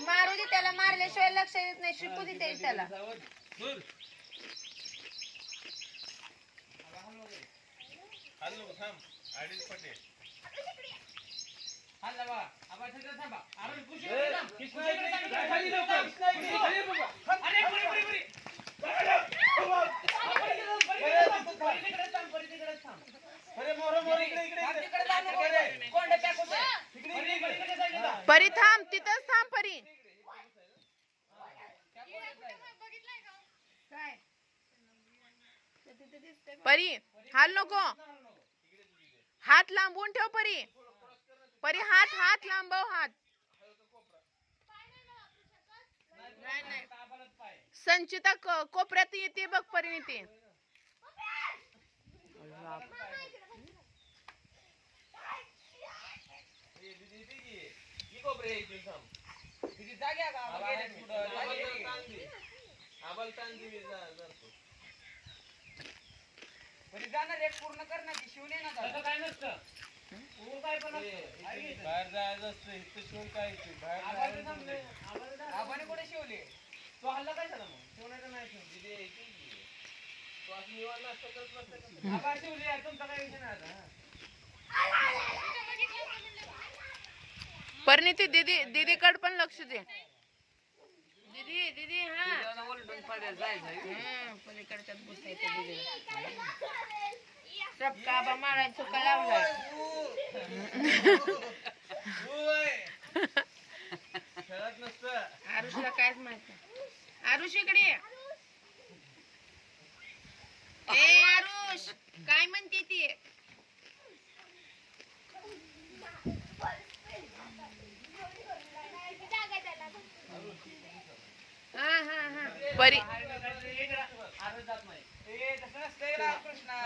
मारू दे त्याला, मारल्याशिवाय लक्ष येत नाही, शिकू दे त्याला. परी थांब, तिथंच थांब परी. परी हाल नको, हात लांबून ठेव परी. परी हात लांबव, हात. संचिता कोपऱ्यात येते बघ परी येते. जाणार एक पूर्ण कर ना, शिवले ना काय नसतं. बाहेर जायचं असतं, इथं शिवून काय आबाने कुठे शिवले? तो हल्ला काय झाला मग? शिवण्याचं नाही शिवले. आबा शिवले, तुमचा काय विषय नाही आता. परिणिती दीदी कड पण लक्ष दे. दीदी हा पलीकडच्यात बसायचं दीदी. सबका आबा मारायला चुका लावला. आरुषला कायच माहित नाही. आरुष इकडे ये. ए आरुष काय म्हणते ती? परी कृष्णा